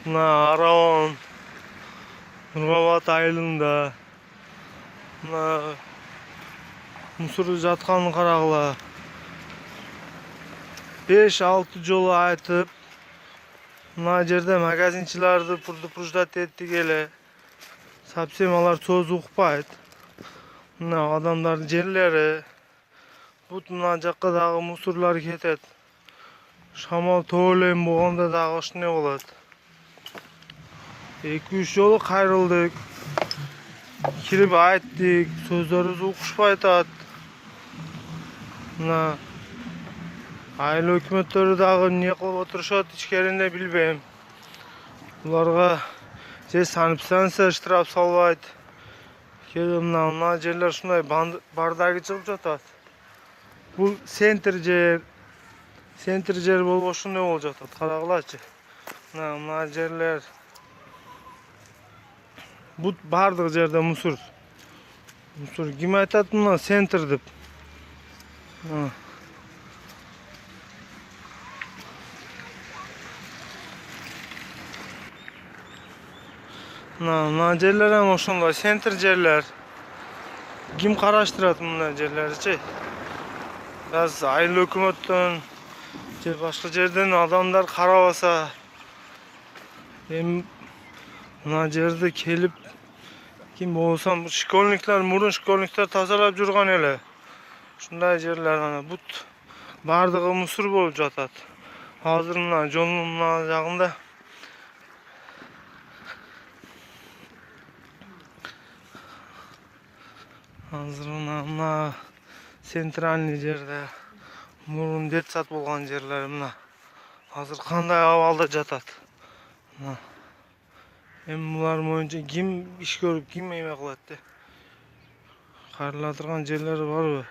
Мына Араон, Нурбабат айылында мына мусор жатканын карагыла. 5-6 жолу айтып, мына жерде магазинчиларды предупреждать еттик эле. Совсем алар сөз укпайт. Мына адамдардын жерлери. Бут мына жакка дагы мусорлар кетет. Шамал тоолем болгондо дагы ошоне болот. 2-3 жолу кайрылдык. Кирип айттык, сөздөрүбүздү укушпай атат. Мына айыл өкмөттөрү дагы эмне кылып отурушат ичкеринде билбейм. Буларга же санэпидстанция штраф салбайт. Кээ мына жерлер ушундай бардagi чыгып жатат. Бул центр жер болуп ошондой болуп жатат. Карагылачы. Мына жерлер. Бут бардык жерде мусор. Ким айтат мына центр деп? Мына жерлер эми ошондой центр жерлер. Ким караштырат мына жерлерчи? Аз айыл өкмөттөн же башка жерден адамдар карабаса, эми мына жерде келип ким болсо школьниктер, мурун школьниктер тазалап жүргөн эле. Ушундай жерлер ана бут бардыгы мусор болуп жатат. Азыр мына жолдун мына жагында мына центральный жерде мурун детсад болгон жерлер мына азыр кандай абалда жатат. Эми булар боюнча ким иш көрүп, ким эме кылат де? Кайрыла турган жерлери барбы?